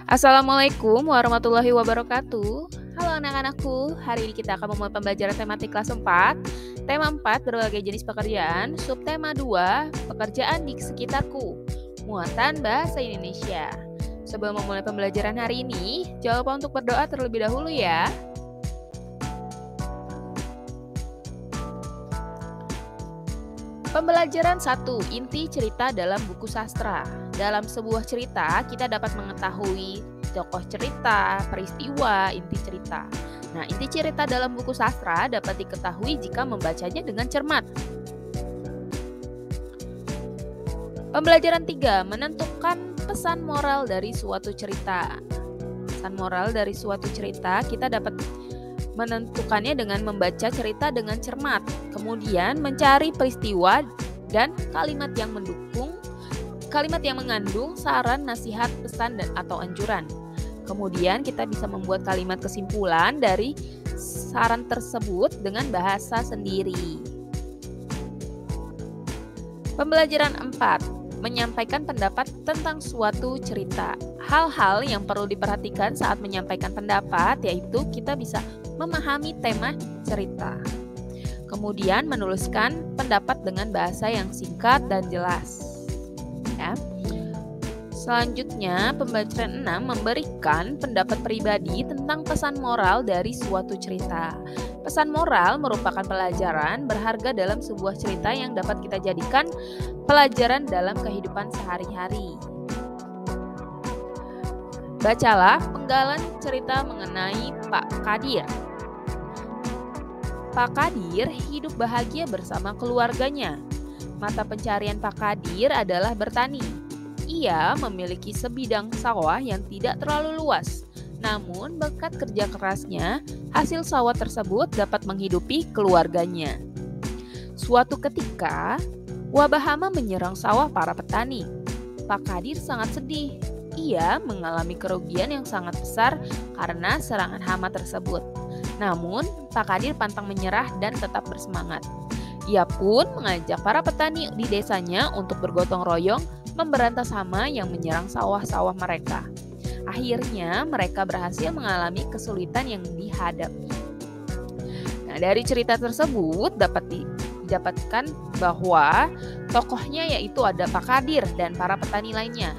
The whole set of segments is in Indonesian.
Assalamualaikum warahmatullahi wabarakatuh. Halo anak-anakku, hari ini kita akan memulai pembelajaran tematik kelas 4. Tema 4, berbagai jenis pekerjaan. Subtema 2, pekerjaan di sekitarku. Muatan bahasa Indonesia. Sebelum memulai pembelajaran hari ini, jangan lupa untuk berdoa terlebih dahulu ya. Pembelajaran 1, inti cerita dalam buku sastra. Dalam sebuah cerita, kita dapat mengetahui tokoh cerita, peristiwa, inti cerita. Nah, inti cerita dalam buku sastra dapat diketahui jika membacanya dengan cermat. Pembelajaran 3, menentukan pesan moral dari suatu cerita. Pesan moral dari suatu cerita kita dapat menentukannya dengan membaca cerita dengan cermat, kemudian mencari peristiwa dan kalimat yang mengandung saran, nasihat, pesan, atau anjuran. Kemudian kita bisa membuat kalimat kesimpulan dari saran tersebut dengan bahasa sendiri. Pembelajaran 4, menyampaikan pendapat tentang suatu cerita. Hal-hal yang perlu diperhatikan saat menyampaikan pendapat yaitu kita bisa memahami tema cerita. Kemudian menuliskan pendapat dengan bahasa yang singkat dan jelas. Ya. Selanjutnya, pembelajaran 6 memberikan pendapat pribadi tentang pesan moral dari suatu cerita. Pesan moral merupakan pelajaran berharga dalam sebuah cerita yang dapat kita jadikan pelajaran dalam kehidupan sehari-hari. Bacalah penggalan cerita mengenai Pak Kadir. Pak Kadir hidup bahagia bersama keluarganya. Mata pencarian Pak Kadir adalah bertani. Ia memiliki sebidang sawah yang tidak terlalu luas. Namun berkat kerja kerasnya, hasil sawah tersebut dapat menghidupi keluarganya. Suatu ketika, wabah hama menyerang sawah para petani. Pak Kadir sangat sedih. Ia mengalami kerugian yang sangat besar karena serangan hama tersebut. Namun, Pak Kadir pantang menyerah dan tetap bersemangat. Ia pun mengajak para petani di desanya untuk bergotong royong memberantas hama yang menyerang sawah-sawah mereka. Akhirnya, mereka berhasil mengalami kesulitan yang dihadapi. Nah, dari cerita tersebut dapat didapatkan bahwa tokohnya yaitu ada Pak Kadir dan para petani lainnya.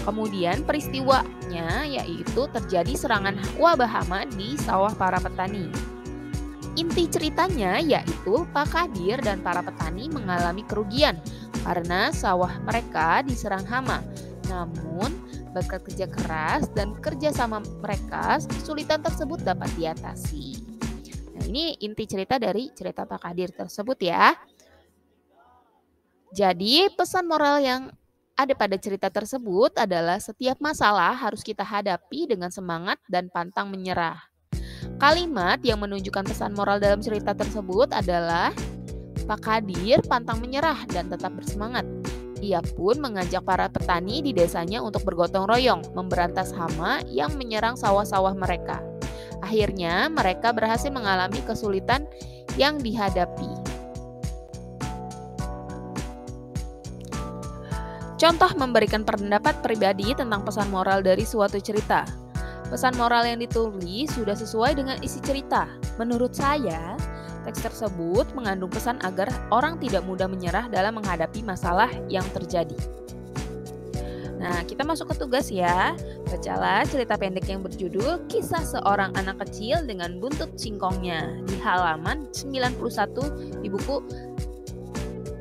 Kemudian peristiwanya yaitu terjadi serangan wabah hama di sawah para petani. Inti ceritanya yaitu Pak Kadir dan para petani mengalami kerugian karena sawah mereka diserang hama. Namun berkat kerja keras dan kerjasama mereka, kesulitan tersebut dapat diatasi. Nah, ini inti cerita dari cerita Pak Kadir tersebut ya. Jadi pesan moral yang ada pada cerita tersebut adalah setiap masalah harus kita hadapi dengan semangat dan pantang menyerah. Kalimat yang menunjukkan pesan moral dalam cerita tersebut adalah Pak Kadir pantang menyerah dan tetap bersemangat. Ia pun mengajak para petani di desanya untuk bergotong royong memberantas hama yang menyerang sawah-sawah mereka. Akhirnya mereka berhasil mengalami kesulitan yang dihadapi. Contoh memberikan pendapat pribadi tentang pesan moral dari suatu cerita. Pesan moral yang ditulis sudah sesuai dengan isi cerita. Menurut saya, teks tersebut mengandung pesan agar orang tidak mudah menyerah dalam menghadapi masalah yang terjadi. Nah, kita masuk ke tugas ya. Bacalah cerita pendek yang berjudul Kisah Seorang Anak Kecil dengan Buntut Singkongnya di halaman 91 di buku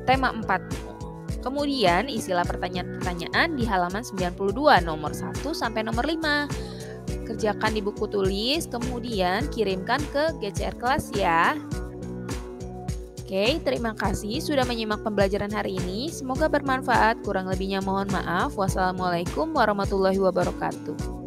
tema 4. Kemudian isilah pertanyaan-pertanyaan di halaman 92 nomor 1 sampai nomor 5. Kerjakan di buku tulis, kemudian kirimkan ke GCR kelas ya. Oke, terima kasih sudah menyimak pembelajaran hari ini. Semoga bermanfaat. Kurang lebihnya mohon maaf. Wassalamualaikum warahmatullahi wabarakatuh.